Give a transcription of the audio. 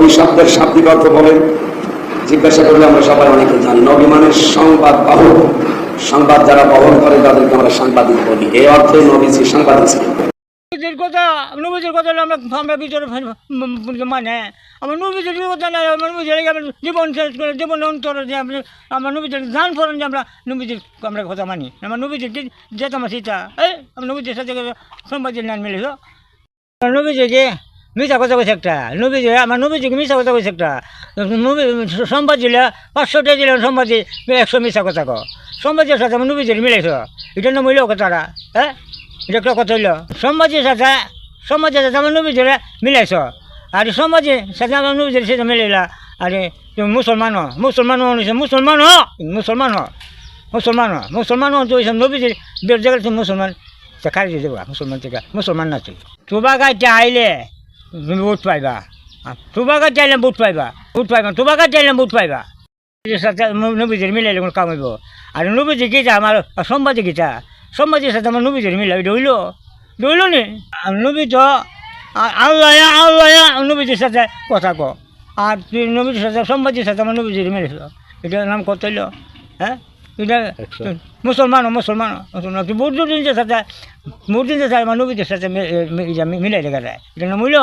নবী শব্দের শাব্দিক অর্থ বলেন। জিজ্ঞাসা করলে আমরা সবাই অনেকে জানি। নবী মানে সংবাদ বাহক, সংবাদ যারা বহন করে তাদেরকে আমরা সাংবাদিক বলি। এই অর্থে নবীজি সাংবাদিক ছিলেন। নবীজির কথা আমরা ভিতরে মানে আমার নবীজির কথা নাই, আমার নবীজির জীবন শেষ করে জীবন অন্তর যে আমার নবীজির জান ফোরন যে আমরা নবীজির আমরা কথা মানি। আমার নবীজির যেতাম সীতা আমার নবীজির সাথে সম্বাদের নাম মিলিল। নবীজিকে মিশা কথা কইছে একটা, নবীজি আমার নবীজিকে মিশা কথা কইছে একটা। নবী সম্বাদ দিলে 500টা দিলেন, সম্বাদ 100 মিশা কথা কো। সম্বাদের সাথে আমার নবীজির মিলাইছ, এটা না মিলেও কথাটা। এটা একটা কথা হইল সমাজের সাথে আমার নবীজিরে মিলাইছ, আর সমাজের সাথে আমার নবীজির সাথে মিলাইলা। আরে তুমি মুসলমান তো ওইসব নবীজির বের জায়গায় তুমি মুসলমান খাই দিয়ে দেবা। মুসলমান থেকে মুসলমান না তুই তুবা গাছটা আইলে তুমি ভোট পাইবা, তুবা গাছটা আইলে ভোট পাইবা, তুবা গাছটা আইলে ভোট পাইবা। সাথে নবীজির মিলাইলে কোনো কাম হইব। আর নবীজি গীতা আমার সম্বাদী গীতা, সম্বাদের সাথে আমার নবীজির মিলা ডইল নি। নবী তো আল্লাহ নবীজির সাথে কথা কো, আর তুই নবীজির সাথে সম্বাদের সাথে আমার নবীজির মিলেছ, এটার নাম কত হইল? এটা মুসলমান তুই মুরদিনের সাথে আমার নবীদের সাথে মিলাই দেখা যায়, এটার নাম হইল।